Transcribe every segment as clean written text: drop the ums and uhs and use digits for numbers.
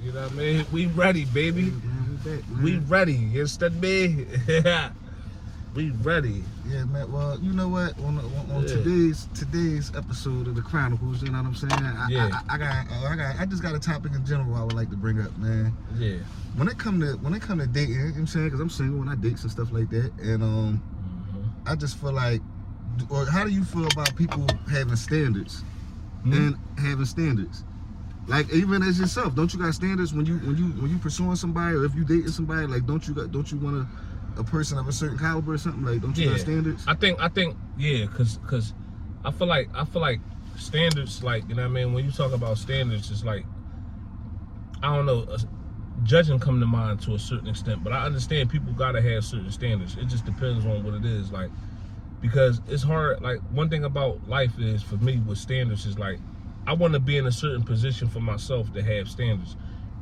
You know what I mean? We ready, baby. Yeah, man, we back, man. We ready. You understand me? We ready. Yeah, man. Well, you know what? On today's episode of the Chronicles, you know what I'm saying? I just got a topic in general I would like to bring up, man. Yeah. When it come to dating, you know what I'm saying? Because I'm single and I date and stuff like that, and I just feel like, or how do you feel about people having standards and having standards? Like, even as yourself, don't you got standards when you pursuing somebody, or if you dating somebody? Like, don't you want a person of a certain caliber or something? Like, don't you got standards? I think yeah, cause I feel like standards, like, you know what I mean, when you talk about standards, it's like, I don't know, judging come to mind to a certain extent, but I understand people gotta have certain standards. It just depends on what it is, like, because it's hard. Like, one thing about life is, for me, with standards, is like, I want to be in a certain position for myself to have standards.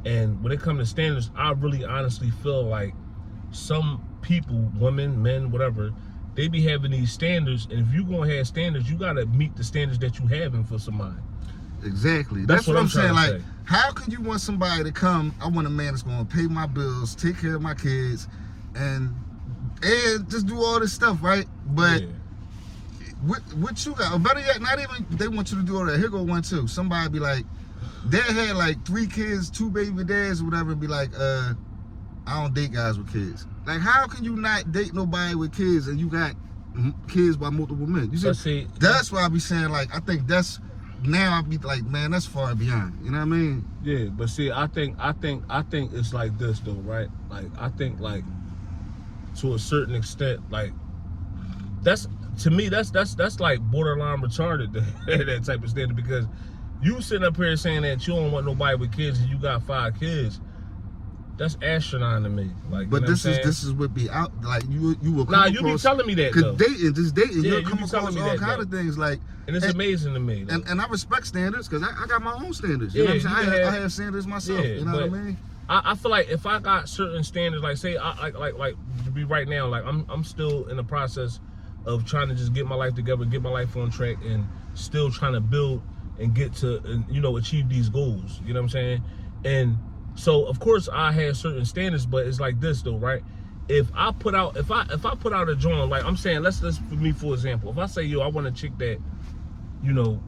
And when it comes to standards, I really honestly feel like some people, women, men, whatever, they be having these standards, and if you gonna have standards, you gotta meet the standards that you having for somebody. Exactly. That's what I'm saying. Like, how can you want somebody to come? I want a man that's gonna pay my bills, take care of my kids, and just do all this stuff, right? But what you got? Or better yet, not even they want you to do all that. Here go one too. Somebody be like, dad had like 3 kids, 2 baby dads, or whatever, and be like, I don't date guys with kids. Like, how can you not date nobody with kids and you got kids by multiple men? You see, that's why I be saying, like, I think that's, now I be like, man, that's far beyond. You know what I mean? Yeah, but see, I think it's like this though, right? Like, I think, like, to a certain extent, like, that's, to me, that's like borderline retarded, that type of standard, because you sitting up here saying that you don't want nobody with kids and you got 5 kids. That's asinine to me. Like, but you know this is what be out, like, you will come Nah, across, you be telling me that though. Dating, yeah, you'll come across all kind of things, like, and it's amazing to me. Like, and I respect standards, because I got my own standards. You know what I'm saying? I have standards myself. Yeah, you know what I mean? I feel like if I got certain standards, like, say, like to be right now, like, I'm still in the process of trying to just get my life together, get my life on track, and still trying to build and get to, and, you know, achieve these goals. You know what I'm saying? And so, of course, I have certain standards, but it's like this though, right? If I put out a joint, like, I'm saying, let's for me, for example, if I say, yo, I want a chick that, you know,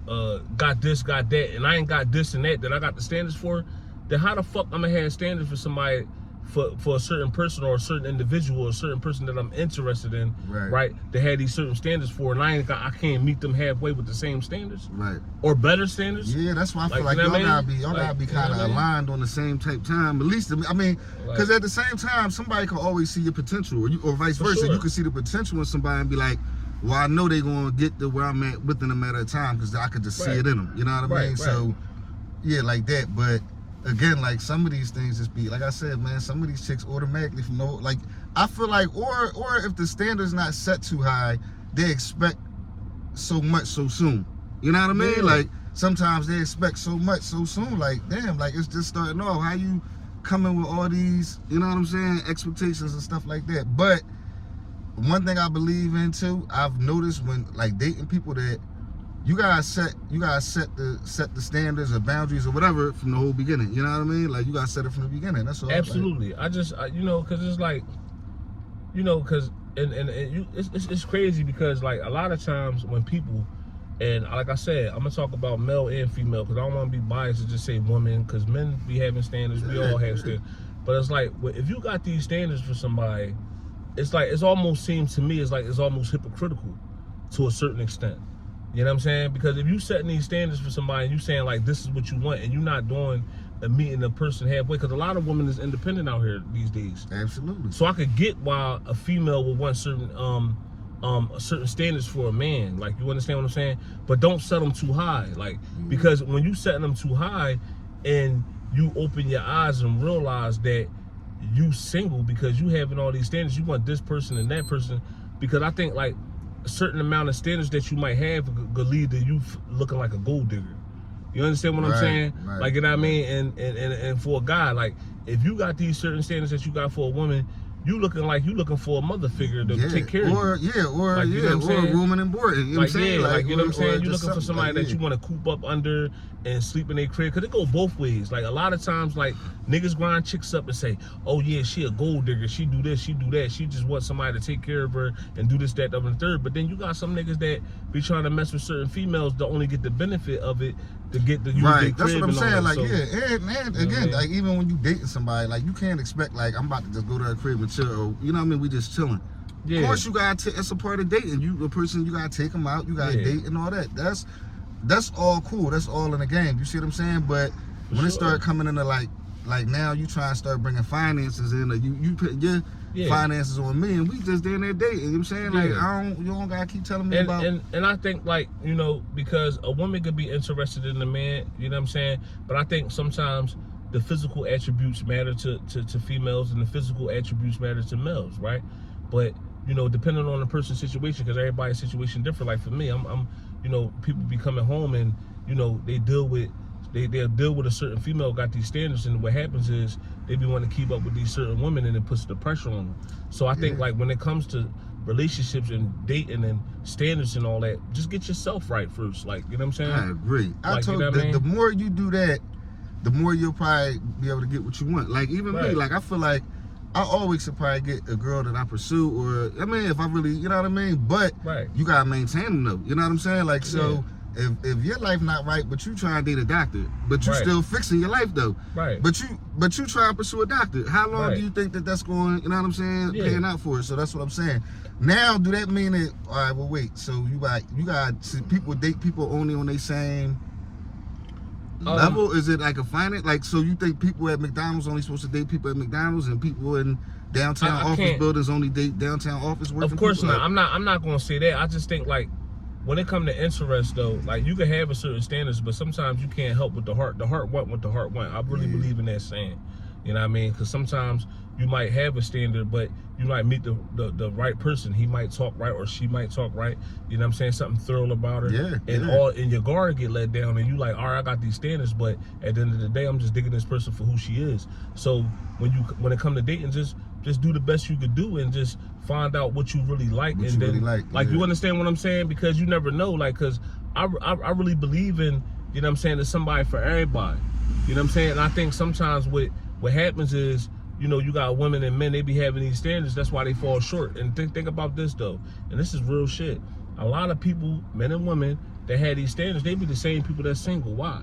got this, got that, and I ain't got this and that I got the standards for, then how the fuck I'm gonna have standards for somebody, for a certain person or a certain individual or a certain person that I'm interested in, right? To have these certain standards for, and I can't meet them halfway with the same standards, right? Or better standards. Yeah, that's why I feel like y'all gotta be kind of aligned on the same type time. At least, I mean, because at the same time, somebody can always see your potential, or vice versa. Sure. You can see the potential in somebody and be like, well, I know they're gonna get to where I'm at within a matter of time, because I could just see it in them. You know what I mean? So, yeah, like that, but. Again, like, some of these things just be, like I said, man, some of these chicks automatically from no, like, I feel like, or if the standard's not set too high, they expect so much so soon. You know what I mean? Yeah. Like, sometimes they expect so much so soon. Like, damn, like, it's just starting off. How you coming with all these, you know what I'm saying, expectations and stuff like that. But one thing I believe in too, I've noticed when, like, dating people, that you gotta set the standards or boundaries or whatever from the whole beginning. You know what I mean? Like, you gotta set it from the beginning. That's all. Absolutely. Like, you know, because it's like, you know, because it's crazy, because, like, a lot of times when people, and like I said, I'm gonna talk about male and female, because I don't want to be biased to just say women, because men be having standards, we all have standards. But it's like, if you got these standards for somebody, it's like, it almost seems to me, it's almost hypocritical to a certain extent. You know what I'm saying? Because if you setting these standards for somebody and you saying, like, this is what you want, and you're not doing a meeting the person halfway, because a lot of women is independent out here these days. Absolutely. So I could get why a female would want certain standards for a man. Like, you understand what I'm saying? But don't set them too high. Like, because when you setting them too high and you open your eyes and realize that you single because you having all these standards, you want this person and that person, because I think, like, a certain amount of standards that you might have could lead to you looking like a gold digger. You understand what I'm saying? Right, like, you know what I mean? And for a guy, like, if you got these certain standards that you got for a woman, you looking for a mother figure to take care of you. Or like, you know or a woman and board. You know what I'm saying? Like, you know what I'm saying? You're looking for somebody like, that you want to coop up under and sleep in their crib. Cause it go both ways. Like a lot of times, like niggas grind chicks up and say, oh yeah, she a gold digger. She do this, she do that. She just wants somebody to take care of her and do this, that, and the third. But then you got some niggas that be trying to mess with certain females to only get the benefit of it to get the right. That's what I'm saying. Like, so, and again, like even when you dating somebody, like you can't expect like I'm about to just go to her crib and chill. Or, you know what I mean? We just chilling. Yeah. Of course, you gotta. It's a part of dating. You the person, you gotta take them out. You gotta date and all that. That's all cool. That's all in the game. You see what I'm saying? But when it start coming into like now, you try and start bringing finances in, or you put your finances on me, and we just there dating. You know what I'm saying? Like you don't gotta keep telling me about. And I think like because a woman could be interested in a man. You know what I'm saying? But I think sometimes the physical attributes matter to females, and the physical attributes matter to males, right? But depending on the person's situation, because everybody's situation different. Like for me, I'm people be coming home and they deal with a certain female, got these standards, and what happens is they be wanting to keep up with these certain women, and it puts the pressure on them. So I think like when it comes to relationships and dating and standards and all that, just get yourself right first. Like, you know what I'm saying? I agree. Like, I told you, the more you do that, the more you'll probably be able to get what you want. Like even me, like I feel like I always should probably get a girl that I pursue, or I mean, if I really, you know what I mean. But you gotta maintain them though. You know what I'm saying? Like so, if your life not right, but you try and date a doctor, but you still fixing your life though. Right. But you try and pursue a doctor. How long do you think that's going? You know what I'm saying? Paying out for it. So that's what I'm saying. Now, do that mean that? All right. Well, wait. So you got people date people only on their same level? Is it like a finite? Like, so you think people at McDonald's only supposed to date people at McDonald's, and people in downtown office buildings only date downtown office workers? Of course not. Like, I'm not gonna say that. I just think like when it comes to interest though, like you can have a certain standards, but sometimes you can't help with the heart. The heart want what the heart want. I really believe in that saying. You know what I mean? Because sometimes you might have a standard, but you might meet the right person. He might talk right, or she might talk right. You know what I'm saying? Something thorough about her. And your guard get let down, and you like, all right, I got these standards, but at the end of the day, I'm just digging this person for who she is. So when it comes to dating, just do the best you could do, and just find out what you really like, what and you then really like you understand what I'm saying? Because you never know, like, because I really believe in, you know what I'm saying, there's somebody for everybody. You know what I'm saying? And I think sometimes what happens is, you got women and men, they be having these standards. That's why they fall short. And think about this though, and this is real shit. A lot of people, men and women, that had these standards, they be the same people that's single. Why?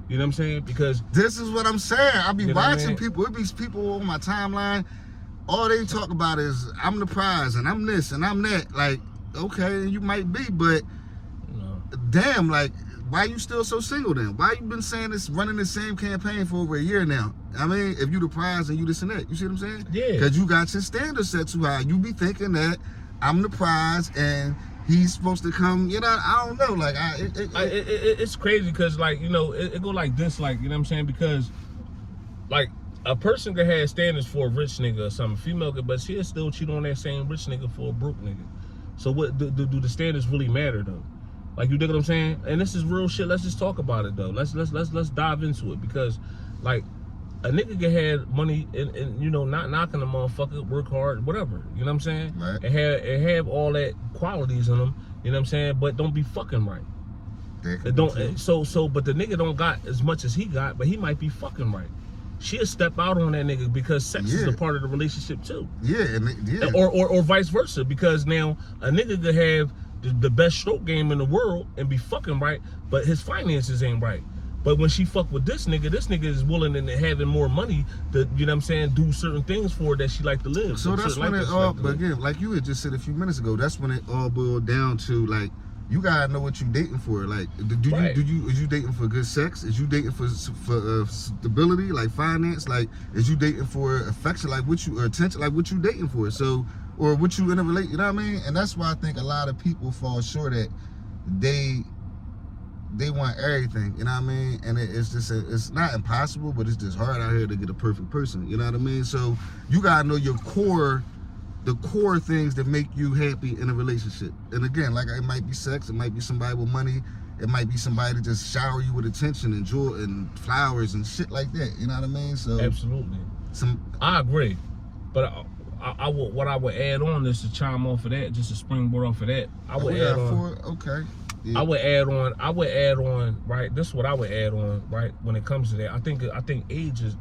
You know what I'm saying? Because this is what I'm saying. I be watching people. It be people on my timeline. All they talk about is I'm the prize and I'm this and I'm that. Like, okay, you might be, but damn, like, why you still so single then? Why you been saying this, running the same campaign for over a year now? I mean, if you the prize and you this and that, you see what I'm saying? Yeah. Because you got your standards set too high. You be thinking that I'm the prize and he's supposed to come, I don't know. Like, it's crazy because, like, it go like this, like, you know what I'm saying? Because, like, a person could have standards for a rich nigga or something, female could, but she'll still cheat on that same rich nigga for a broke nigga. So what do the standards really matter though? Like, you dig what I'm saying? And this is real shit. Let's just talk about it though. Let's dive into it, because like a nigga can have money and not knocking the motherfucker, work hard, whatever. You know what I'm saying? Right. And have all that qualities in them. You know what I'm saying? But don't be fucking right. But the nigga don't got as much as he got, but he might be fucking right. She'll step out on that nigga because sex is a part of the relationship too. Or vice versa, because now a nigga could have the best stroke game in the world and be fucking right, but his finances ain't right. But when she fuck with this nigga is willing and having more money to, you know what I'm saying, do certain things for her that she like to live. So that's when it all, but again, like you had just said a few minutes ago, that's when it all boiled down to, like, you gotta know what you dating for. Like, is you dating for good sex? Is you dating for stability, like finance? Like, is you dating for affection? Like, or attention? Like, what you dating for? So, or what you in a relate? You know what I mean? And that's why I think a lot of people fall short at they want everything. You know what I mean? And it's just it's not impossible, but it's just hard out here to get a perfect person. You know what I mean? So you gotta know your core. The core things that make you happy in a relationship. And again, like, it might be sex, it might be somebody with money, it might be somebody to just shower you with attention and joy and flowers and shit like that. You know what I mean? So absolutely. I agree, but what I would add on is to chime off of that, just to springboard off of that. I would add on. Okay. Yeah. I would add on, right? This is what I would add on, right? When it comes to that, I think age is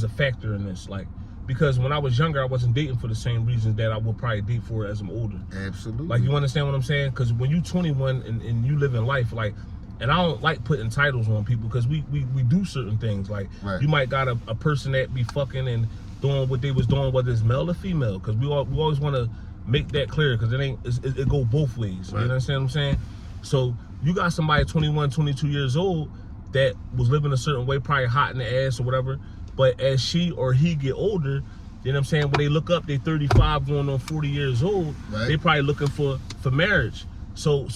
a factor in this, like, because when I was younger, I wasn't dating for the same reasons that I would probably date for as I'm older. Absolutely. Like, you understand what I'm saying? Because when you're 21 and you live in life, like, and I don't like putting titles on people because we do certain things. Like, you might got a person that be fucking and doing what they was doing, whether it's male or female, because we always want to make that clear, because it go both ways. Right. You understand what I'm saying? So you got somebody 21, 22 years old that was living a certain way, probably hot in the ass or whatever, but as she or he get older, you know what I'm saying, when they look up, they 35 going on 40 years old, they probably looking for marriage. So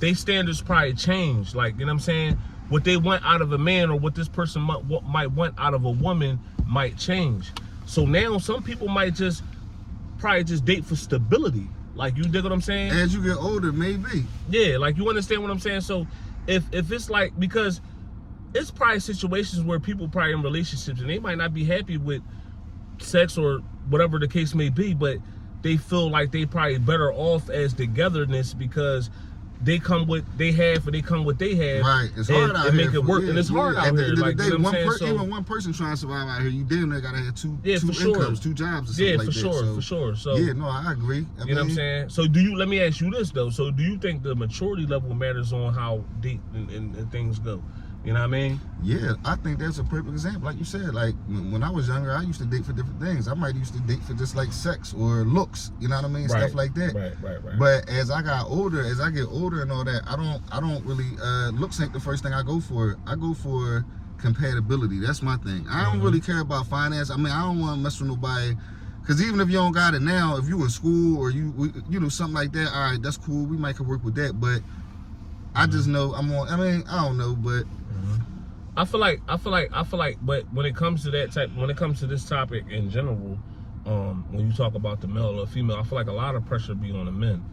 they standards probably change. Like, you know what I'm saying? What they want out of a man or what this person might want out of a woman might change. So now some people might probably just date for stability. Like, you dig what I'm saying? As you get older, maybe. Yeah, like, you understand what I'm saying? So if it's like, because it's probably situations where people probably in relationships and they might not be happy with sex or whatever the case may be, but they feel like they probably better off as togetherness because they come with they have and they come with they have. Right, it's hard out here. Make it work, and it's hard out here. Like, you know what I'm saying? Even one person trying to survive out here, you damn near gotta have two incomes, 2 jobs, or something like that. For sure. So yeah, no, I agree. You know what I'm saying? So let me ask you this though. So do you think the maturity level matters on how deep and things go? You know what I mean? Yeah, I think that's a perfect example. Like you said, like when I was younger, I used to date for different things. I might used to date for just like sex or looks, you know what I mean? Stuff like that. Right. But as I get older and all that, I don't really looks ain't the first thing I go for. I go for compatibility. That's my thing. I don't really care about finance. I mean, I don't want to mess with nobody. Because even if you don't got it now, if you in school or you know, something like that, all right, that's cool. We might could work with that. But I just know I don't know, but I feel like, but when it comes to this topic in general, when you talk about the male or female, I feel like a lot of pressure be on the men.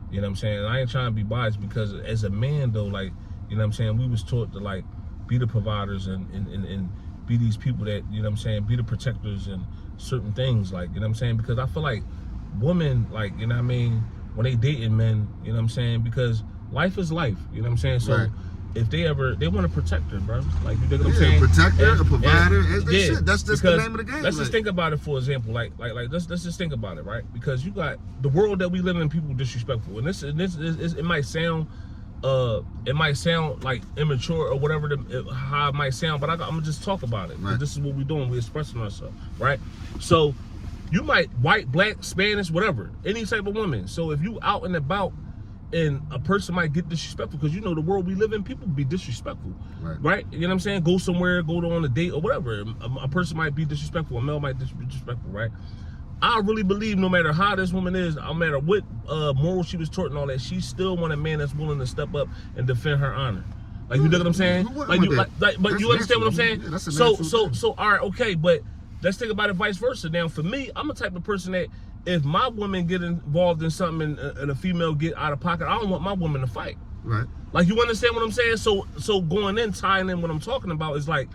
You know what I'm saying? And I ain't trying to be biased because as a man though, like, you know what I'm saying, we was taught to like be the providers and be these people that, you know what I'm saying, be the protectors and certain things, like, you know what I'm saying? Because I feel like women, like, you know what I mean, when they dating men, you know what I'm saying, because life is life, you know what I'm saying? So if they want to protect her, bro. Like, you dig what I'm saying? Protector, a provider. That's just the name of the game. Let's just think about it, for example. Like let's just think about it, right? Because you got the world that we live in, people disrespectful, and this it might sound like immature or whatever how it might sound, but I'm gonna just talk about it. Right. This is what we're doing. We're expressing ourselves, right? So you might white, black, Spanish, whatever, any type of woman. So if you out and about, and a person might get disrespectful, because you know the world we live in, people be disrespectful, right? You know what I'm saying? Go somewhere, go on a date or whatever. A person might be disrespectful, a male might be disrespectful, right? I really believe no matter how this woman is, no matter what moral she was taught and all that, she still want a man that's willing to step up and defend her honor. Like, you know what I'm saying? But you understand what I'm saying? Yeah, so all right, okay, but let's think about it vice versa. Now, for me, I'm the type of person that if my woman get involved in something and a female get out of pocket, I don't want my woman to fight. Right. Like, you understand what I'm saying? So going in, tying in what I'm talking about is like,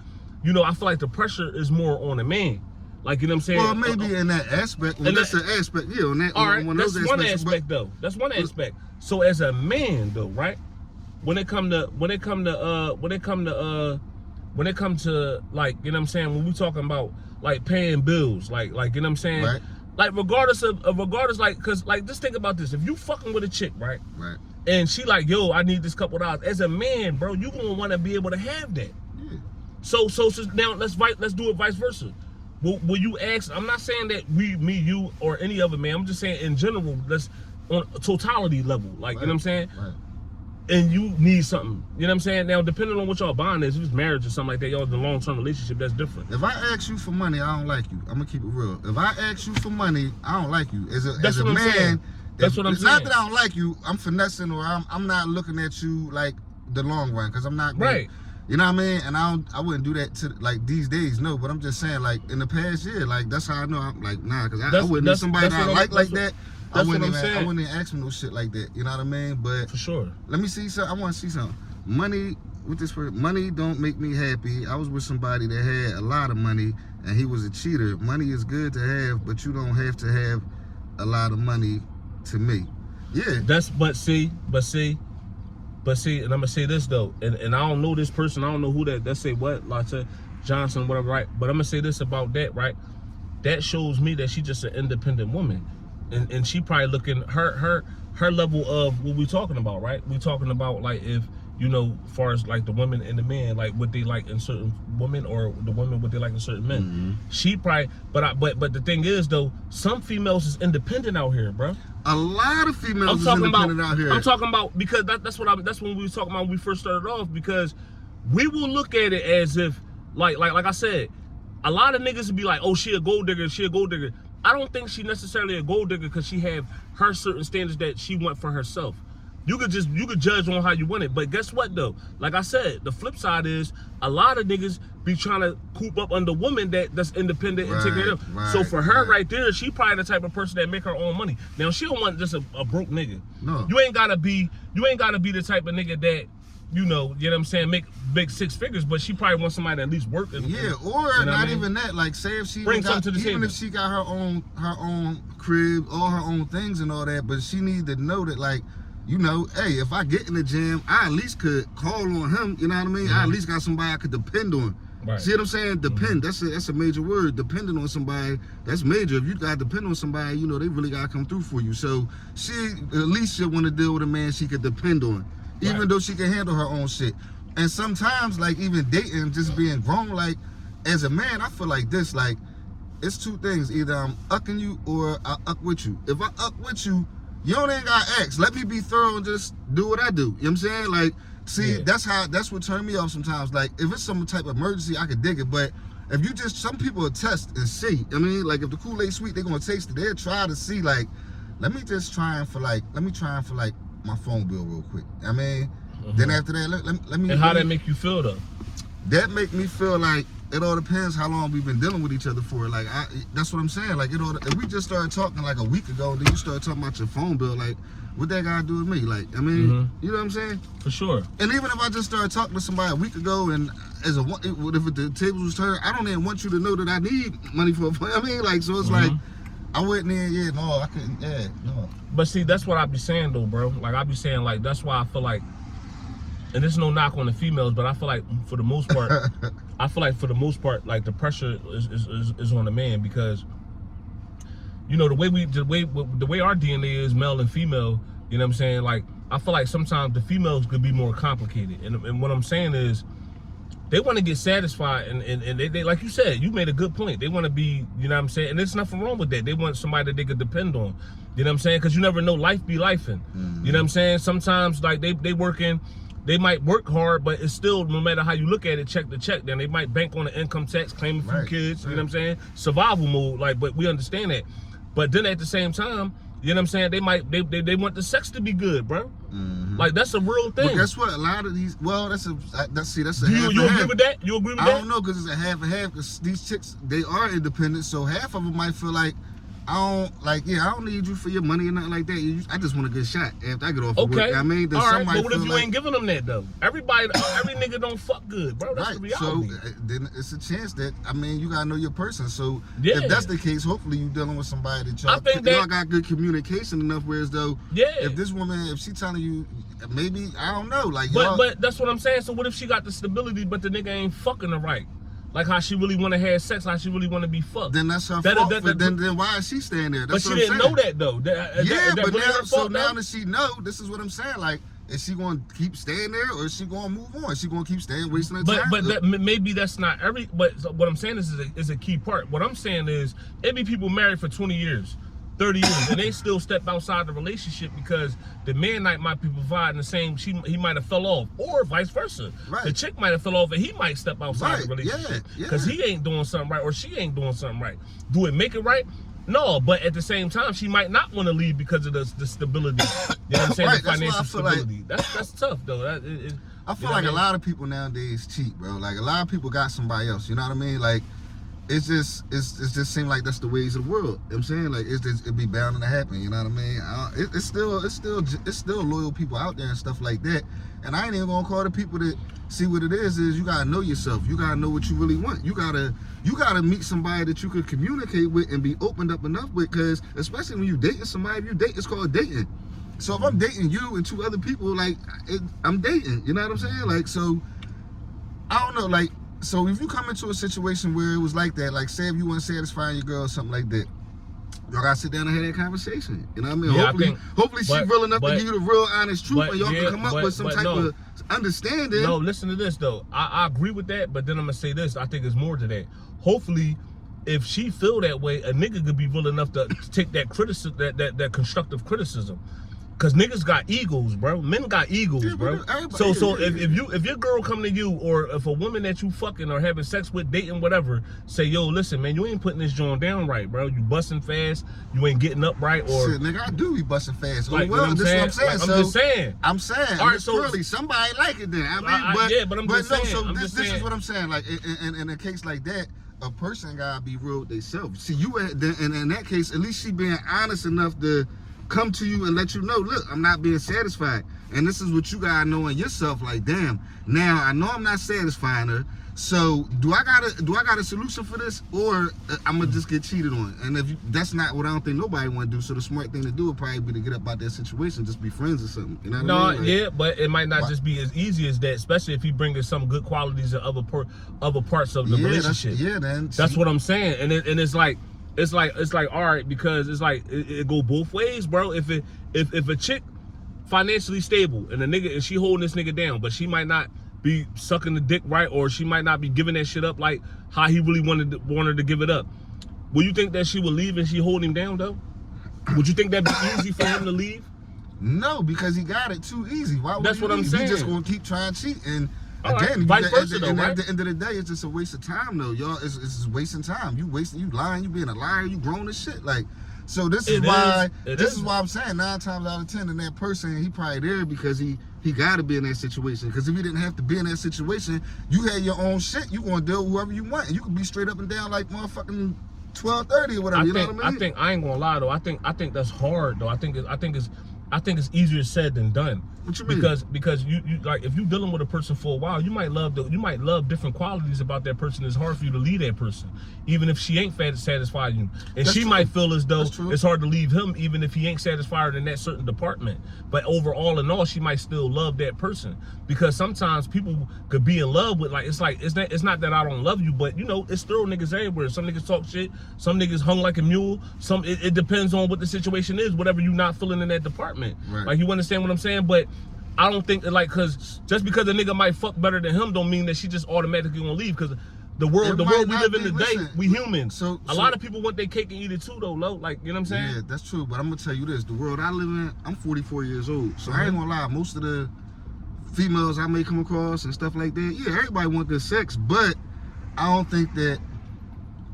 you know, I feel like the pressure is more on a man. Like, you know what I'm saying? Well, maybe in that aspect. Well, that's an aspect. Yeah, on that. All right, that's one aspect though. That's one aspect. So as a man though, right? When it come to like, you know what I'm saying, when we talking about like paying bills, like you know what I'm saying? Right. Like regardless, like, cause like, just think about this. If you fucking with a chick, right? Right. And she like, yo, I need this couple dollars. As a man, bro, you gonna want to be able to have that. Yeah. So now let's do it vice versa. Will you ask? I'm not saying that me, you, or any other man. I'm just saying in general. Let's on a totality level, like, you know what I'm saying. Right. And you need something, you know what I'm saying? Now, depending on what y'all bond is, if it's marriage or something like that, y'all in a long-term relationship, that's different. If I ask you for money, I don't like you. I'm gonna keep it real. If I ask you for money, I don't like you. As a man, that's what I'm saying. Not that I don't like you. I'm finessing, or I'm not looking at you like the long run, because I'm not right. You know what I mean? And I wouldn't do that to like these days, no. But I'm just saying, like in the past year, like that's how I know I'm like, nah, because I wouldn't need somebody that I like that. I wouldn't even ask me no shit like that. You know what I mean? But for sure. Let me see something. I want to see something. Money with this word, money don't make me happy. I was with somebody that had a lot of money and he was a cheater. Money is good to have, but you don't have to have a lot of money to me. Yeah. But see, and I'm gonna say this though, and I don't know this person, I don't know who that say what, Lata Johnson, whatever, right? But I'm gonna say this about that, right? That shows me that she's just an independent woman. And she probably looking her level of what we talking about, right? We talking about like if you know, far as like the women and the men, like what they like in certain women, or the women what they like in certain men. Mm-hmm. She probably, but the thing is though, some females is independent out here, bro. A lot of females is independent out here. I'm talking about because that's when we was talking about when we first started off, because we will look at it as if like I said, a lot of niggas would be like, oh, she a gold digger. I don't think she necessarily a gold digger because she have her certain standards that she want for herself. You could judge on how you want it, but guess what though? Like I said, the flip side is a lot of niggas be trying to coop up under women that's independent and take care of them. So for her right there, she probably the type of person that make her own money. Now she don't want just a broke nigga. No, you ain't gotta be the type of nigga that you know what I'm saying, make big six figures, but she probably wants somebody to at least work. And, yeah, or you know not even that. Like say if she if she got her own crib, all her own things and all that, but she need to know that like. You know, hey, if I get in the gym, I at least could call on him. You know what I mean? Mm-hmm. I at least got somebody I could depend on. Right. See what I'm saying? Depend. Mm-hmm. That's a major word. Depending on somebody, that's major. If you got to depend on somebody, you know they really gotta come through for you. So she at least should want to deal with a man she could depend on, even though she can handle her own shit. And sometimes, like even dating, just being grown, like as a man, I feel like this. Like it's two things: either I'm ucking you or I uck with you. If I uck with you, you don't ain't got X. Let me be thorough and just do what I do. You know what I'm saying? Like, see, that's what turned me off sometimes. Like, if it's some type of emergency, I could dig it. But if you just, some people will test and see. I mean, like, if the Kool-Aid sweet, they're going to taste it. They'll try to see, like, let me try and for my phone bill real quick. I mean, then after that, let me. And how that make you feel, though? That make me feel like, it all depends how long we've been dealing with each other for. Like, that's what I'm saying. Like, if we just started talking like a week ago, then you start talking about your phone bill, like, what that got to do with me? Like, I mean, you know what I'm saying? For sure. And even if I just started talking to somebody a week ago, and if the tables was turned, I don't even want you to know that I need money for. I mean, like, so it's like, I wouldn't even. No, I couldn't. Yeah, no. But see, that's what I be saying though, bro. Like I be saying, like that's why I feel like. And there's no knock on the females, but I feel like for the most part, like the pressure is on the man, because you know the way our DNA is male and female. You know what I'm saying? Like I feel like sometimes the females could be more complicated, and what I'm saying is they want to get satisfied, and they like you said, you made a good point. They want to be, you know what I'm saying, and there's nothing wrong with that. They want somebody that they could depend on. You know what I'm saying? Because you never know, life be lifing. You know what I'm saying? Sometimes like they working. They might work hard, but it's still, no matter how you look at it, check to check. Then they might bank on the income tax, claim a few kids, you know what I'm saying? Survival mode, like, but we understand that. But then at the same time, you know what I'm saying? They want the sex to be good, bro. Like, that's a real thing. But guess what? A lot of these, well, that's a half and half. You agree with that? You agree with that? I don't know, because it's a half and half, because these chicks, they are independent, so half of them might feel like, I don't need you for your money or nothing like that. I just want a good shot after I get off of work. I mean, all right, but what if you ain't giving them that though? Every nigga don't fuck good, bro. That's the reality. So then it's a chance that, I mean, you gotta know your person. So if that's the case, hopefully you dealing with somebody that y'all got good communication enough. Whereas though, if this woman, if she telling you, maybe I don't know, like. But that's what I'm saying. So what if she got the stability, but the nigga ain't fucking her right? Like how she really want to have sex, how she really want to be fucked. Then that's her fault. Then why is she staying there? That's but she didn't know that though. Now that she know, this is what I'm saying. Like, is she going to keep staying there, or is she going to move on? Is she going to keep staying, wasting her time? But maybe that's not every. But what I'm saying is a key part. What I'm saying is, it be people married for 20 years. 30 years, and they still step outside the relationship because the man might be providing the same. He might have fell off, or vice versa. The chick might have fell off, and he might step outside the relationship because he ain't doing something right, or she ain't doing something right. Do it make it right? No, but at the same time, she might not want to leave because of the stability. You know what I'm saying? The financial stability. That's tough though. I feel like a lot of people nowadays cheat, bro. Like a lot of people got somebody else. You know what I mean? Like. it's just seem like that's the ways of the world. You know what I'm saying, like it be bound to happen. You know what I mean? It's still loyal people out there and stuff like that. And I ain't even gonna call the people that see what it is you gotta know yourself. You gotta know what you really want. You gotta meet somebody that you could communicate with and be opened up enough with. Because especially when you dating somebody, if you date, it's called dating. So if I'm dating you and 2 other people, like I'm dating. You know what I'm saying? Like, so I don't know, like. So if you come into a situation where it was like that, like say if you weren't satisfying your girl or something like that, y'all gotta sit down and have that conversation. You know what I mean? Yeah, hopefully she's real enough to give you the real honest truth, and y'all can come up with some type of understanding. No, listen to this though. I agree with that, but then I'm gonna say this. I think it's more to that. Hopefully, if she feel that way, a nigga could be real enough to take that criticism, that constructive criticism. Cause niggas got egos, bro. Men got egos, yeah, bro. So if your girl come to you, or if a woman that you fucking or having sex with, dating, whatever, say, yo, listen, man, you ain't putting this joint down right, bro. You busting fast, you ain't getting up right, or shit, nigga, I do be busting fast. Like, well, this is what I'm saying. Like, I'm just saying. I'm saying. All right, so clearly somebody like it then. I mean, but I'm just saying. So this is what I'm saying. Like in a case like that, a person gotta be real with themselves. See, you in that case, at least she being honest enough to come to you and let you know, look, I'm not being satisfied. And this is what you gotta know in yourself, like, damn, now I know I'm not satisfying her, so do I got a solution for this, or I'm gonna just get cheated on? And if that's not what I don't think nobody wanna do, so the smart thing to do would probably be to get up out that situation, just be friends or something. You know what I mean? Like, yeah, but it might not just be as easy as that, especially if he brings some good qualities in other parts of the relationship. That's what I'm saying. And it's like, all right, because it's like it go both ways, bro. If a chick financially stable and she holding this nigga down, but she might not be sucking the dick right, or she might not be giving that shit up like how he really wanted her to give it up. Will you think that she would leave and she hold him down though? Would you think that'd be easy for him to leave? No, because he got it too easy. Why would That's what I'm saying. He just gonna keep trying to cheat and. Again, vice versa though, right? At the end of the day, it's just a waste of time though, y'all. It's just wasting time. You lying, you being a liar, you grown as shit. Like, so this is why I'm saying 9 times out of 10, and that person, he probably there because he got to be in that situation. Because if he didn't have to be in that situation, you had your own shit. You gonna deal with whoever you want, and you can be straight up and down like motherfucking 12:30 or whatever. You know what I mean? I ain't gonna lie though. I think that's hard though. I think it's easier said than done. What you mean? Because you like, if you dealing with a person for a while, you might love different qualities about that person. It's hard for you to leave that person, even if she ain't satisfied you. And she might feel as though it's hard to leave him, even if he ain't satisfied in that certain department. But overall in all, she might still love that person, because sometimes people could be in love with, like, it's not that I don't love you, but you know, it's thorough niggas everywhere. Some niggas talk shit, some niggas hung like a mule. It depends on what the situation is, whatever you not feeling in that department. Right. Like, you understand what I'm saying? But I don't think that, like, cause just because a nigga might fuck better than him don't mean that she just automatically gonna leave. Cause the world we live in today, we humans. So a lot of people want their cake and eat it too though, low. Like, you know what I'm saying? Yeah, that's true. But I'm gonna tell you this: the world I live in, I'm 44 years old, so I ain't gonna lie. Most of the females I may come across and stuff like that, yeah, everybody want good sex, but I don't think that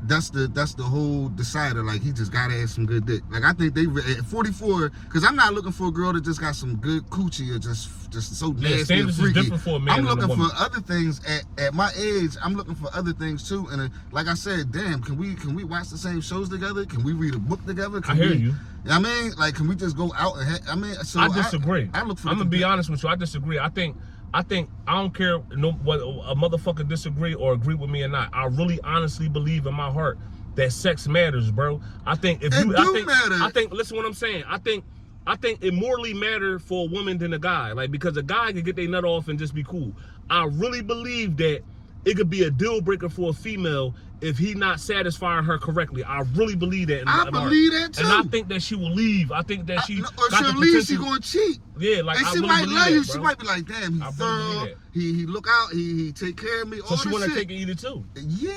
that's the whole decider. Like, he just gotta have some good dick. Like, I think they at 44, because I'm not looking for a girl that just got some good coochie or just so nasty and freaky. Is different for a man. I'm looking for other things at my age. I'm looking for other things too. And like I said, damn, can we watch the same shows together? Can we read a book together? I hear you. I mean, like, can we just go out and I disagree. I look for. I'm gonna be honest with you. I disagree. I think I don't care whether a motherfucker disagree or agree with me or not. I really honestly believe in my heart that sex matters, bro. I think matter. I think listen what I'm saying. I think it morally matters for a woman than a guy. Like, because a guy can get their nut off and just be cool. I really believe that it could be a deal breaker for a female if he not satisfying her correctly. I really believe that. I believe that too. And I think that she will leave. I think that she or she'll leave. She gonna cheat. Yeah, like, and she really might love you. She bro. might be like, damn, he's thorough. He look out. He take care of me. So all she want to take and eat it too. Yeah.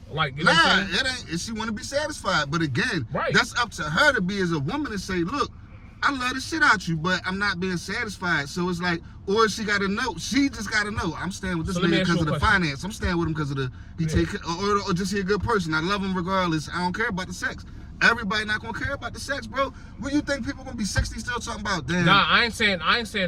Like, you know what I'm saying? It ain't. She want to be satisfied. But again, right. That's up to her to be as a woman and say, look, I love the shit out you, but I'm not being satisfied. So it's like, or she got to know. She just got to know. I'm staying with this nigga because of the finance. I'm staying with him because of the take, or just he a good person. I love him regardless. I don't care about the sex. everybody not gonna care about the sex, bro. What you think people gonna be 60 still talking about? Damn. Nah, I ain't saying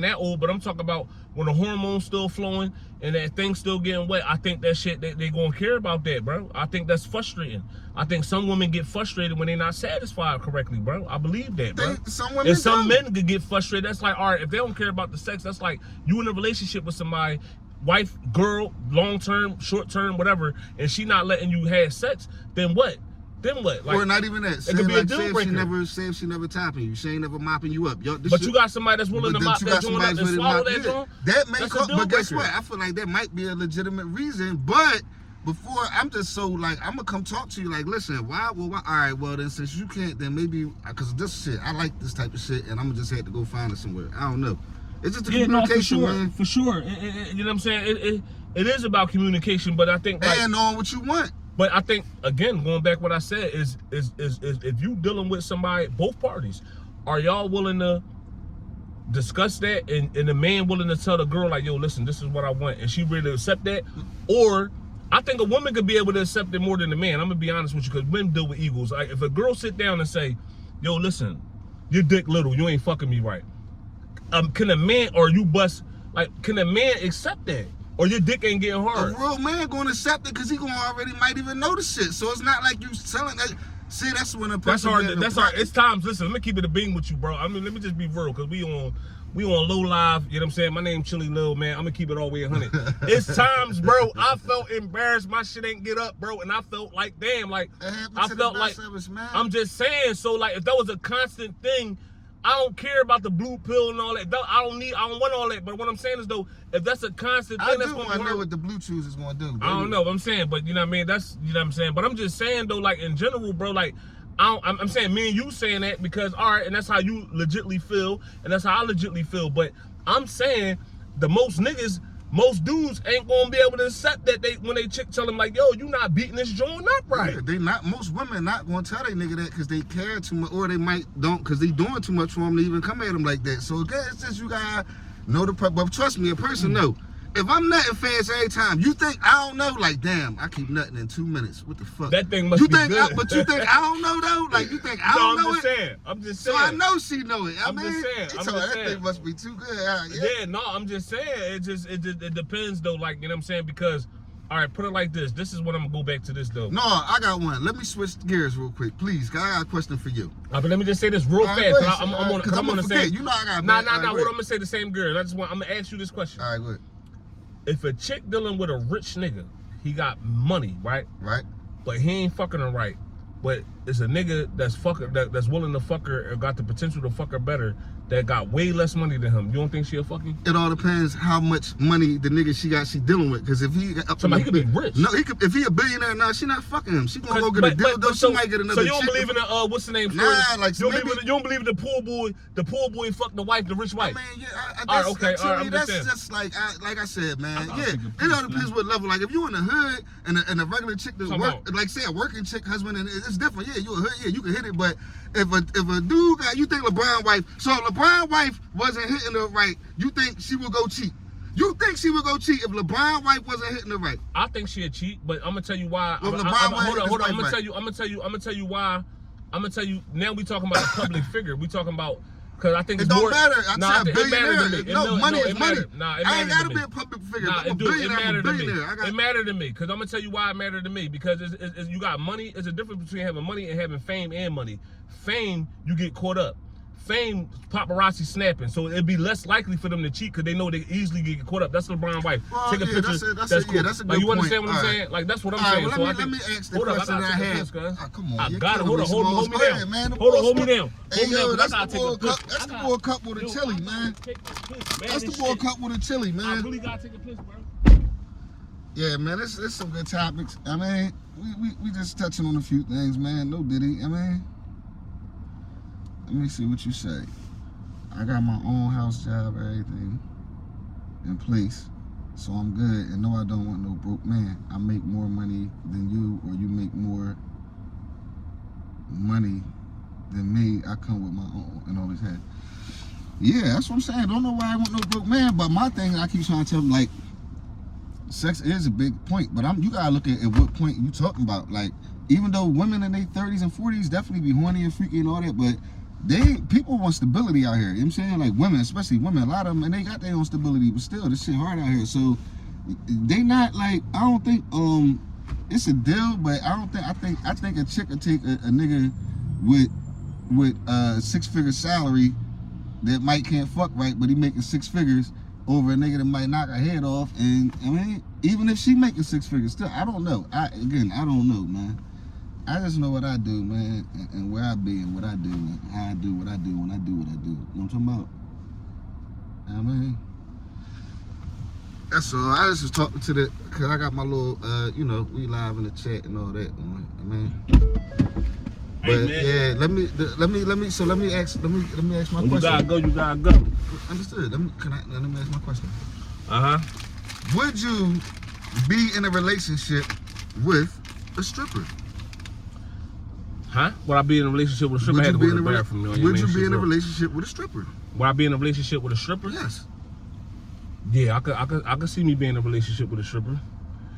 that old, but I'm talking about when the hormones still flowing and that thing still getting wet. I think that shit they gonna care about that, bro. I think that's frustrating. I think some women get frustrated when they're not satisfied correctly, bro. I believe that, bro. And some men could get frustrated. That's like, all right, if they don't care about the sex, that's like you in a relationship with somebody, wife, girl, long term, short term, whatever, and she not letting you have sex, then what? Then what? Like, or not even that. It could be a deal breaker. Say if she never topping you, she ain't never mopping you up. Yo, but you got somebody that's willing to mop that joint up and swallow that joint. That may cause, but guess what? I feel like that might be a legitimate reason. But before, I'm just so like, I'm gonna come talk to you. Like, listen, why? Well, why? All right, well then, since you can't, then maybe because this shit, I like this type of shit, and I'm gonna just have to go find it somewhere. I don't know. It's just a communication, man. For sure. You know what I'm saying? It is about communication, but I think like, and knowing what you want. But I think, again, going back what I said is if you dealing with somebody, both parties, are y'all willing to discuss that and the man willing to tell the girl like, yo, listen, this is what I want, and she really accept that? Or I think a woman could be able to accept it more than a man. I'm gonna be honest with you, because men deal with egos. Like if a girl sit down and say, yo, listen, your dick little, you ain't fucking me right. Can a man, or you bust, like, can a man accept that? Or your dick ain't getting hard. A real man gonna accept it because he gonna already might even know the shit. So it's not like you selling that. See, that's when a person. That's hard. It's times. Listen, let me keep it a beam with you, bro. I mean, let me just be real, because we on low live. You know what I'm saying? My name Chili Lil, man. I'm gonna keep it all the way 100. It's times, bro. I felt embarrassed. My shit ain't get up, bro, and I felt like, damn, like I felt like I'm just saying. So like, if that was a constant thing. I don't care about the blue pill and all that. I don't want all that. But what I'm saying is though, if that's a constant thing, that's gonna know what the blue chews is gonna do. I don't know what I'm saying, but you know what I mean. That's, you know what I'm saying. But I'm just saying though, like in general, bro, like I'm saying me and you saying that because all right, and that's how you legitly feel, and that's how I legitly feel. But I'm saying the most dudes ain't gonna be able to accept that when they chick tell them like, yo, you not beating this joint up right. Yeah, most women not gonna tell their nigga that because they care too much, or they might don't because they doing too much for them to even come at them like that. So again, it's just you gotta know the but trust me, a person know. If I'm nutting fast every time, you think I don't know? Like, damn, I keep nutting in 2 minutes. What the fuck? That thing must be good. But you think I don't know though? Like, you think I don't know it? I'm just saying. So I know she know it. I'm just saying. That thing must be too good. Yeah, no, I'm just saying. It depends though. Like, you know what I'm saying? Because, all right, put it like this. This is what I'm gonna go back to this though. No, I got one. Let me switch gears real quick, please. I got a question for you. But let me just say this real fast. I'm gonna say. You know I got. Nah. What I'm gonna say the same girl. I'm gonna ask you this question. All right, good. If a chick dealing with a rich nigga, he got money, right? Right. But he ain't fucking her right. But it's a nigga that's willing to fuck her or got the potential to fuck her better, that got way less money than him. You don't think she'll fuck you? It all depends how much money the nigga she dealing with. Because if he somebody could be rich. No, if he a billionaire now, she not fucking him. She gonna go get a dildo. She might get another. So you don't believe in the what's the name? Nah, like you don't believe in the poor boy fucked the wife, the rich wife. I mean, yeah, all right, okay, all right. That's just like I said, man. Yeah, it all depends what level. Like if you in the hood and a regular chick that work, like say a working chick husband, and it's different. Yeah, you a hood. Yeah, you can hit it, but if a dude got, you think LeBron wife, so if LeBron wife wasn't hitting her right, you think she would go cheat? You think she would go cheat if LeBron wife wasn't hitting her right? I think she'd cheat, but I'm gonna tell you why. Well, hold on. I'm gonna tell you why. I'm gonna tell you now. We talking about a public figure. We talking about. Because I think it it's don't more, matter. It matters to me. No, money is money. Nah, I ain't gotta be a public figure. I'm a billionaire. It mattered to me. Because I'm gonna tell you why it mattered to me. Because you got money. There's a difference between having money and having fame and money. Fame, you get caught up. Fame, paparazzi snapping, so it'd be less likely for them to cheat because they know they easily get caught up. That's LeBron wife. Take a picture. That's cool. That's a good like, you point. understand what I'm saying? Like that's what I'm saying. So let me ask the question that I had. Come on, I got it. Hold me down. Hold me down. That's the boy cup with a chili, man. That's the boy cup with a chili, man. I really gotta take a piss, bro. Yeah, man, it's some good topics. I mean, we just touching on a few things, man. No Diddy. I mean. Let me see what you say. I got my own house job, everything in place, so I'm good. And no, I don't want no broke man. I make more money than you, or you make more money than me. I come with my own and all this head. Yeah, that's what I'm saying. I don't know why I want no broke man, but my thing, I keep trying to tell them, like, sex is a big point, but you gotta look at what point you talking about. Like, even though women in their 30s and 40s definitely be horny and freaky and all that, but people want stability out here. You know what I'm saying? Like women, especially women, a lot of them, and they got their own stability, but still, this shit hard out here. So they not like, I don't think it's a deal, but I think a chick could take a nigga with a 6-figure salary that might can't fuck right, but he making 6 figures over a nigga that might knock her head off. And I mean, even if she making 6 figures, still, I don't know. I don't know, man. I just know what I do, man, and where I be and what I do and how I do what I do when I do what I do. You know what I'm talking about? I mean, that's all. I just was talking to cause I got my little, we live in the chat and all that. I mean, but yeah, let me ask my question. You gotta go. Understood. Let me ask my question. Would you be in a relationship with a stripper? Huh? Would I be in a relationship with a stripper? Would you be in a relationship with a stripper? Would I be in a relationship with a stripper? Yes. Yeah, I could see me being in a relationship with a stripper.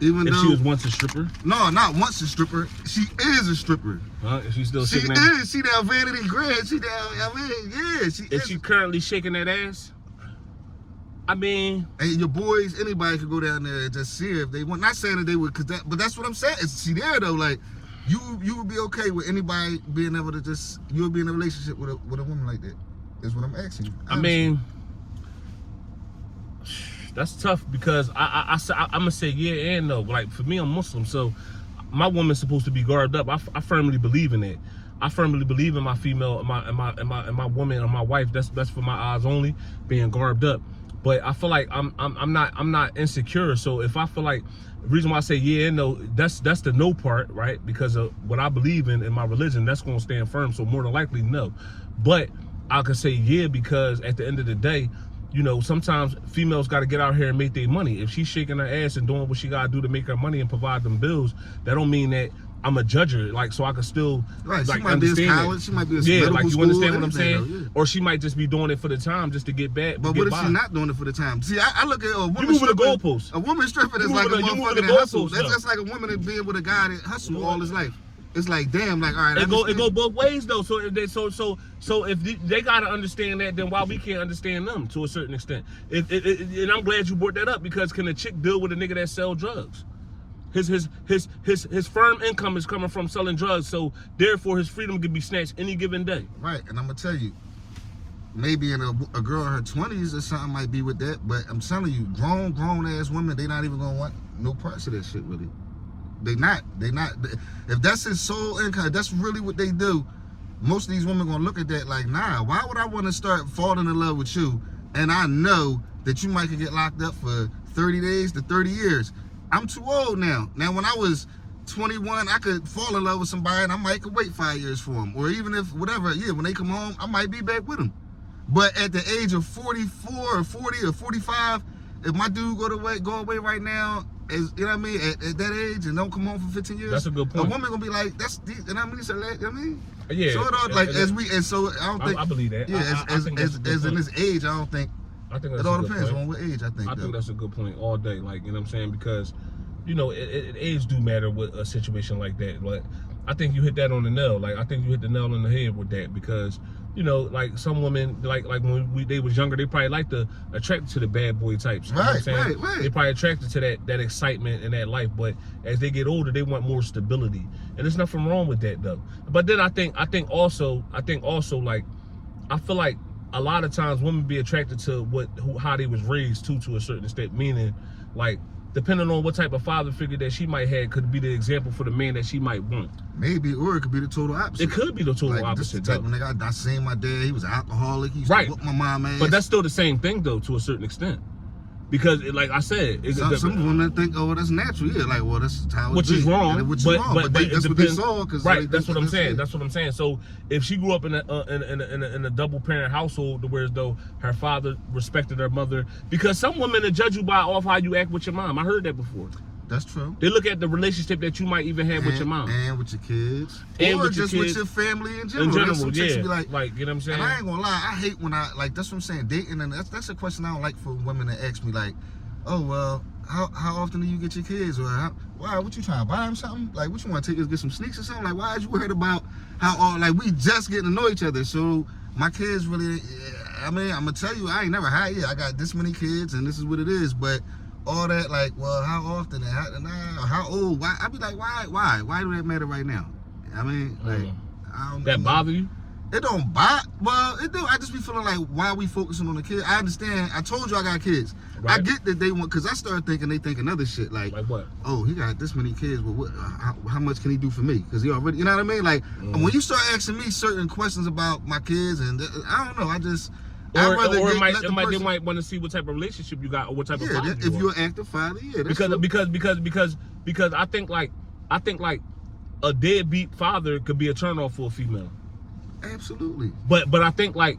Even if she was once a stripper? No, not once a stripper. She is a stripper. Huh? Is she still shaking that ass? She down Vanity Grand. She down, Is she currently shaking that ass? I mean, and your boys, anybody could go down there and just see her if they want. Not saying that they would, but that's what I'm saying. Is she there though? Like, you would be okay with anybody being able to you would be in a relationship with a woman like that? Is what I'm asking you. I mean, that's tough because I'm gonna say yeah and no. Like for me, I'm Muslim, so my woman's supposed to be guarded up. I firmly believe in it. I firmly believe in my female, my woman, or my wife. That's for my eyes only, being garbed up. But I feel like I'm not insecure. So if I feel like, the reason why I say yeah and no, that's the no part, right? Because of what I believe in my religion, that's gonna stand firm. So more than likely no. But I could say yeah because at the end of the day, sometimes females got to get out here and make their money. If she's shaking her ass and doing what she got to do to make her money and provide them bills, that don't mean that I'm a judger. Like, so I can still right. She might be in college. She might be in medical like you school, understand what I'm saying? Though, yeah. Or she might just be doing it for the time, just to get back. But what if she's not doing it for the time? See, I look at a woman. You moving the goalpost. A woman stripping is like a motherfucker that hustles. That's like a woman that being with a guy that hustled all his life. It's like, damn, like, all right. It go both ways though. So if they gotta understand that, then why we can't understand them to a certain extent? And I'm glad you brought that up, because can a chick deal with a nigga that sell drugs? His firm income is coming from selling drugs, so therefore his freedom can be snatched any given day. Right, and I'm gonna tell you, maybe in a girl in her 20s or something might be with that, but I'm telling you, grown ass women, they not even gonna want no parts of that shit really. They not. If that's his sole income, that's really what they do. Most of these women gonna look at that like, nah, why would I want to start falling in love with you? And I know that you might could get locked up for 30 days to 30 years. I'm too old now. Now, when I was 21, I could fall in love with somebody and I might could wait 5 years for them. Or even if, whatever, yeah, when they come home, I might be back with them. But at the age of 44 or 40 or 45, if my dude go away right now, you know what I mean, at that age and don't come home for 15 years, that's a good point. A woman gonna be like, that's deep, and I mean, yeah. So it all, like so I don't think I believe that. Yeah, as in this age, I think it all depends on what age. I think that's a good point all day. Like, you know what I'm saying, because age do matter with a situation like that. But I think you hit that on the nail. Like, I think you hit the nail on the head with that, because like some women, like when they was younger, they probably like to attracted to the bad boy types. You know what I'm saying? Right. They probably attracted to that excitement and that life. But as they get older, they want more stability, and there's nothing wrong with that though. But then I think also like, I feel like a lot of times women be attracted to how they was raised to a certain extent. Meaning, like, depending on what type of father figure that she might have, could be the example for the man that she might want. Maybe, or it could be the total opposite. It could be the total opposite. This type of nigga, I seen my dad, he was an alcoholic, he used to whoop my mom ass. But that's still the same thing though, to a certain extent. Because, like I said, some women think, oh, that's natural. Yeah, like, well, that's how it's which is wrong. But that's what they saw. Right, that's what I'm saying. That's what I'm saying. So if she grew up in a double parent household, where as though her father respected her mother, because some women will judge you off how you act with your mom. I heard that before. That's true. They look at the relationship that you might even have with your mom. And with your kids. And or with just your kids. With your family in general. Yeah. Be like, you know what I'm saying? And I ain't gonna lie, I hate when that's what I'm saying, dating, and that's a question I don't like for women to ask me, like, oh, well, how often do you get your kids? Or why? What you trying to buy them something? Like, what you want to take us get some sneaks or something? Like, why is you worried about how like we just getting to know each other? So my kids really, I mean, I'm gonna tell you, I ain't never had I got this many kids and this is what it is. But all that, like, well, how often and how old? Why? I be like, why do that matter right now? I mean, like, I don't. That bother you? It don't bother. Well, it do. I just be feeling like, why are we focusing on the kids? I understand. I told you I got kids. Right. I get that they want, because I started thinking they thinking other shit. Like what? Oh, he got this many kids, but what? How much can he do for me? Because he already, you know what I mean? Like, when you start asking me certain questions about my kids, and I don't know, I just. Or they might want to see what type of relationship you got or what type of father if you're an active father, yeah. Because I think like a deadbeat father could be a turnoff for a female. Absolutely. But I think like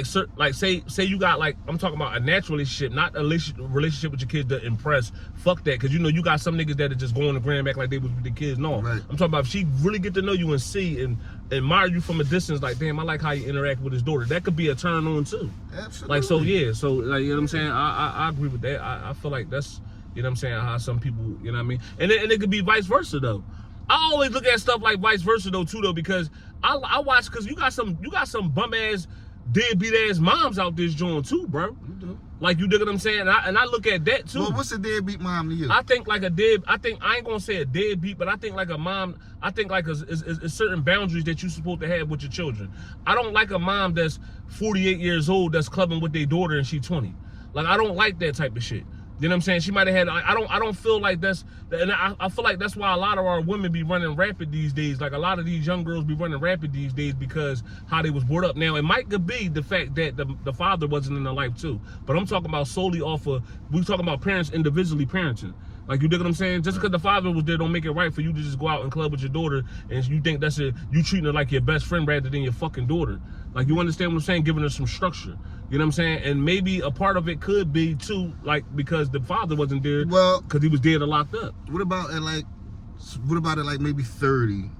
say you got, like, I'm talking about a natural relationship, not a relationship with your kids to impress. Fuck that, because you got some niggas that are just going to gram back like they was with the kids. No, right. I'm talking about if she really get to know you and see and admire you from a distance, like, damn, I like how you interact with his daughter. That could be a turn on too. Absolutely. Like, so yeah, so like, you know what I'm saying? I agree with that. I feel like that's, you know what I'm saying, how some people, you know what I mean? And it could be vice versa though. I always look at stuff like vice versa though too, because I watch, because you got some bum ass deadbeat ass moms out this joint too, bro. You do. Like, you dig what I'm saying? And I look at that too. Well, what's a deadbeat mom to you? I think like I ain't gonna say a deadbeat, but I think like a mom, I think like a certain boundaries that you're supposed to have with your children. I don't like a mom that's 48 years old that's clubbing with their daughter and she's 20. Like, I don't like that type of shit. You know what I'm saying? She might have had, I don't feel like that's, and I feel like that's why a lot of our women be running rapid these days. Like, a lot of these young girls be running rapid these days because how they was brought up. Now, it might be the fact that the father wasn't in their life too. But I'm talking about solely off of, we talking about parents individually parenting. Like, you dig what I'm saying? Just because the father was there don't make it right for you to just go out and club with your daughter and you think that's you treating her like your best friend rather than your fucking daughter. Like, you understand what I'm saying? Giving her some structure. You know what I'm saying? And maybe a part of it could be too, like, because the father wasn't there. Well, because he was dead or locked up. What about at like maybe 30?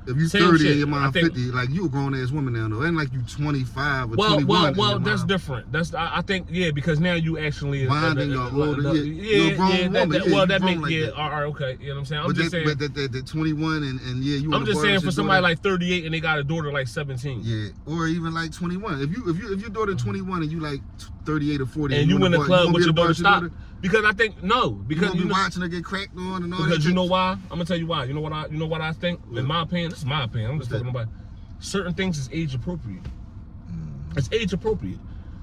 If you Same 30 shit. and your mom 50, like, you a grown ass woman now though. Ain't like you 25 or 21. Well, that's different. That's, I think, yeah, because now you actually bonding or older. You're a grown woman. Well, that makes, like, yeah, all right, okay. You know what I'm saying? I'm just saying. But that 21 and yeah, you. I'm just saying for somebody like 38 and they got a daughter like 17. Yeah, or even like 21. If your daughter 21 and you like 38 or 40, and you in the club with your daughter, stop. Because I think because you be watching her get cracked on and all that. Because you know why? I'm gonna tell you why. You know what I think? In my opinion, this is my opinion. I'm just talking about certain things is age appropriate. It's age appropriate.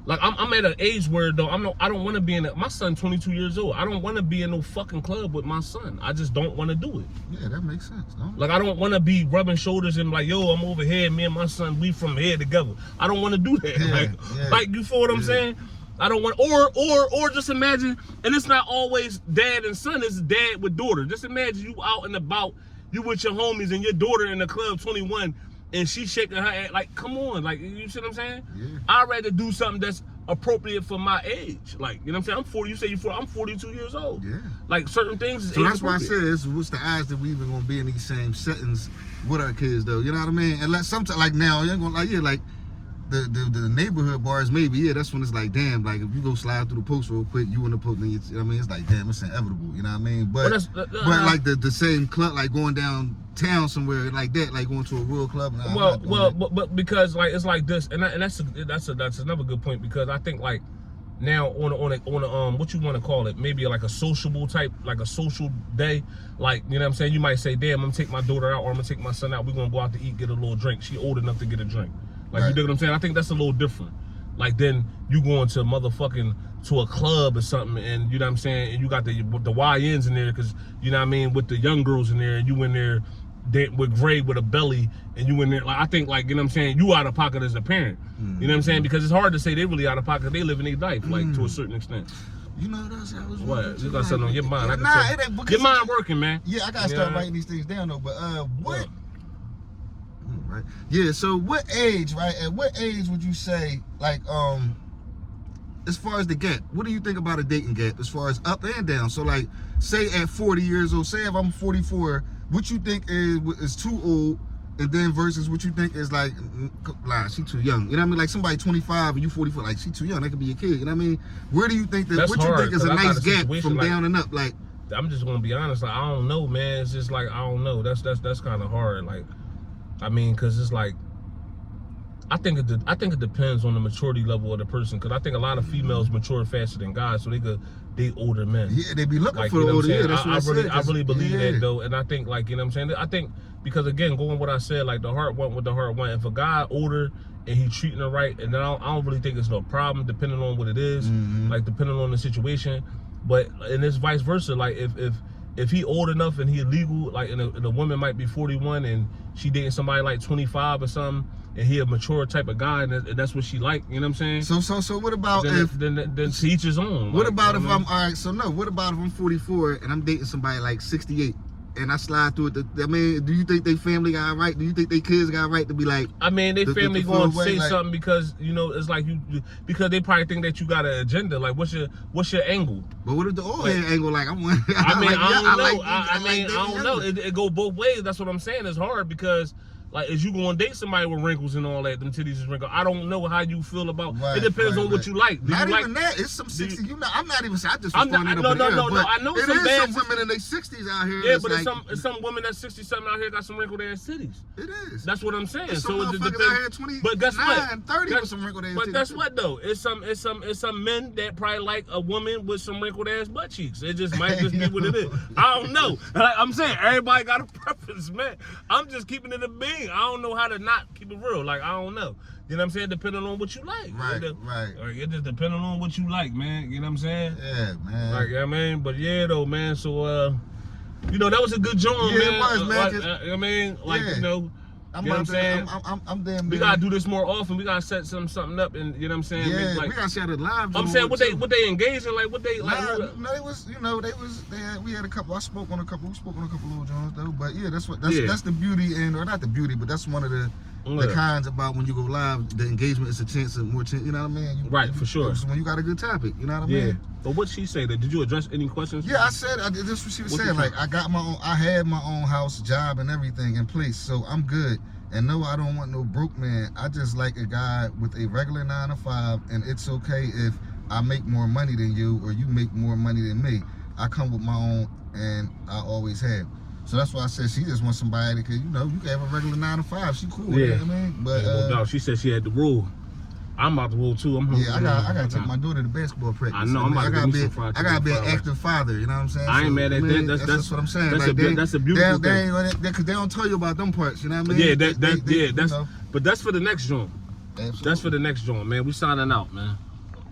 Like, I'm at an age where though I don't want to be in my son 22 years old. I don't want to be in no fucking club with my son. I just don't want to do it. Yeah, that makes sense. No? Like, I don't want to be rubbing shoulders and like, yo, I'm over here, me and my son, we from here together. I don't want to do that. Yeah, like you feel what I'm saying? I don't want, or just imagine, and it's not always dad and son, it's dad with daughter. Just imagine you out and about, you with your homies and your daughter in the club 21 and she shaking her ass. Like, come on, like, you see what I'm saying? Yeah. I'd rather do something that's appropriate for my age. Like, you know what I'm saying? I'm 40, you say you're 40, I'm 42 years old. Yeah. Like, certain things is so that's why I said, what's the odds that we even gonna be in these same settings with our kids though? You know what I mean? And like sometimes, like now, you ain't gonna, like, yeah, like the neighborhood bars, maybe, yeah, that's when it's like, damn, like, if you go slide through the post real quick, you in the post, you know what I mean? It's like, damn, it's inevitable, you know what I mean? But like the same club, like going downtown somewhere like that, like going to a real club. But because, like, it's like this, and that's another good point, because I think, like, now on a what you want to call it, maybe like a sociable type, like a social day, like, you know what I'm saying? You might say, damn, I'm gonna take my daughter out, or I'm gonna take my son out, we're gonna go out to eat, get a little drink. She old enough to get a drink. Like, right. You dig what I'm saying? I think that's a little different. Like, then you going to to a club or something, and you know what I'm saying, and you got the YNs in there, because, you know what I mean, with the young girls in there, and you in there with Gray with a belly, and you in there, like, I think, like, you know what I'm saying, you out of pocket as a parent. You know what I'm saying? Because it's hard to say they really out of pocket. They live in their life, like, to a certain extent. You know, that's how I was. What? You got something on your mind? It ain't, your mind working, man. Yeah, I gotta start writing these things down though. But what? Right. Yeah. So what age? Right. At what age would you say, like, as far as the gap? What do you think about a dating gap, as far as up and down? So, like, say at 40 years old. Say if I'm 44, what you think is too old and then versus what you think is like, she too young. You know what I mean? Like somebody 25 and you 44, like she too young. That could be your kid. You know what I mean? Where do you think that? That's what hard, you think is a nice gap from like, down and up? Like, I'm just gonna be honest. Like, I don't know, man. It's just like I don't know. That's kind of hard. Like, I mean, cause it's like. I think it depends on the maturity level of the person, because I think a lot of females mature faster than guys, so they could date older men. Yeah, they be looking like, for you know older. Yeah, that's what I really believe that though, and I think, like, you know what I'm saying. I think because again, going what I said, like the heart went with the heart went. If a guy older and he treating her right, and then I don't really think it's no problem, depending on what it is, like depending on the situation. But and it's vice versa. Like if he old enough and he illegal, like and a woman might be 41 and she dating somebody like 25 or something, and he a mature type of guy, and that's what she like, you know what I'm saying? So what about then to each his own. What like, about if I'm all right? So no, what about if I'm 44 and I'm dating somebody like 68? And I slide through it. I mean, do you think they family got a right? Do you think they kids got a right to be like? I mean, they family going to say something because, you know, it's like because they probably think that you got an agenda. Like, what's your angle? But what if the old head angle? Like, I mean, I don't know. It go both ways. That's what I'm saying. It's hard because. Like, is you gonna date somebody with wrinkles and all that? Them titties is wrinkled. I don't know how you feel about. It depends on what you like. Not even that. It's some 60. I'm not even. I just. I know some bad. Some women in their 60s out here. Yeah, but it's some women that's 60 something out here got some wrinkled ass titties. It is. That's what I'm saying. So it depends. Out here 20, but guess what? 30 with some wrinkled ass titties. But guess what though? It's some men that probably like a woman with some wrinkled ass butt cheeks. It just might just be what it is. I don't know. Like I'm saying, everybody got a preference, man. I'm just keeping it a being. I don't know how to not keep it real. Like, I don't know. You know what I'm saying? Depending on what you like. Right. It just depending on what you like, man. You know what I'm saying? Yeah, man. Like, yeah, man. But yeah, though, man. So, you know, that was a good joint, man. Yeah, it was, man. I mean, like, you know. You know what I'm saying? I'm damn. We gotta do this more often. We gotta set something up, and you know what I'm saying. Yeah, we gotta share it live. I'm saying what they engage in, like what they like. No, it was, you know, we had a couple. We spoke on a couple little joints though. But yeah, that's the beauty, or not the beauty, but that's one of the kinds about when you go live. The engagement is a chance of more chance. You know what I mean? Right, for sure. When you got a good topic, you know what I mean? Yeah. But what she say? Did you address any questions? Yeah, I said this. What she was saying. Like I had my own house, job, and everything in place, so I'm good. And no, I don't want no broke man. I just like a guy with a regular 9 to 5, and it's okay if I make more money than you or you make more money than me. I come with my own, and I always have. So that's why I said she just wants somebody that, you know, you can have a regular 9 to 5. She cool. Yeah. You know what I mean? But no doubt. She said she had the rule. I'm about to rule too. I gotta take my daughter to basketball practice. I know. I gotta be an active father. You know what I'm saying? I ain't mad at that. That's what I'm saying. That's a beautiful thing. Because they don't tell you about them parts. You know what I mean? Yeah, but that's for the next joint. That's for the next joint, man. We signing out, man.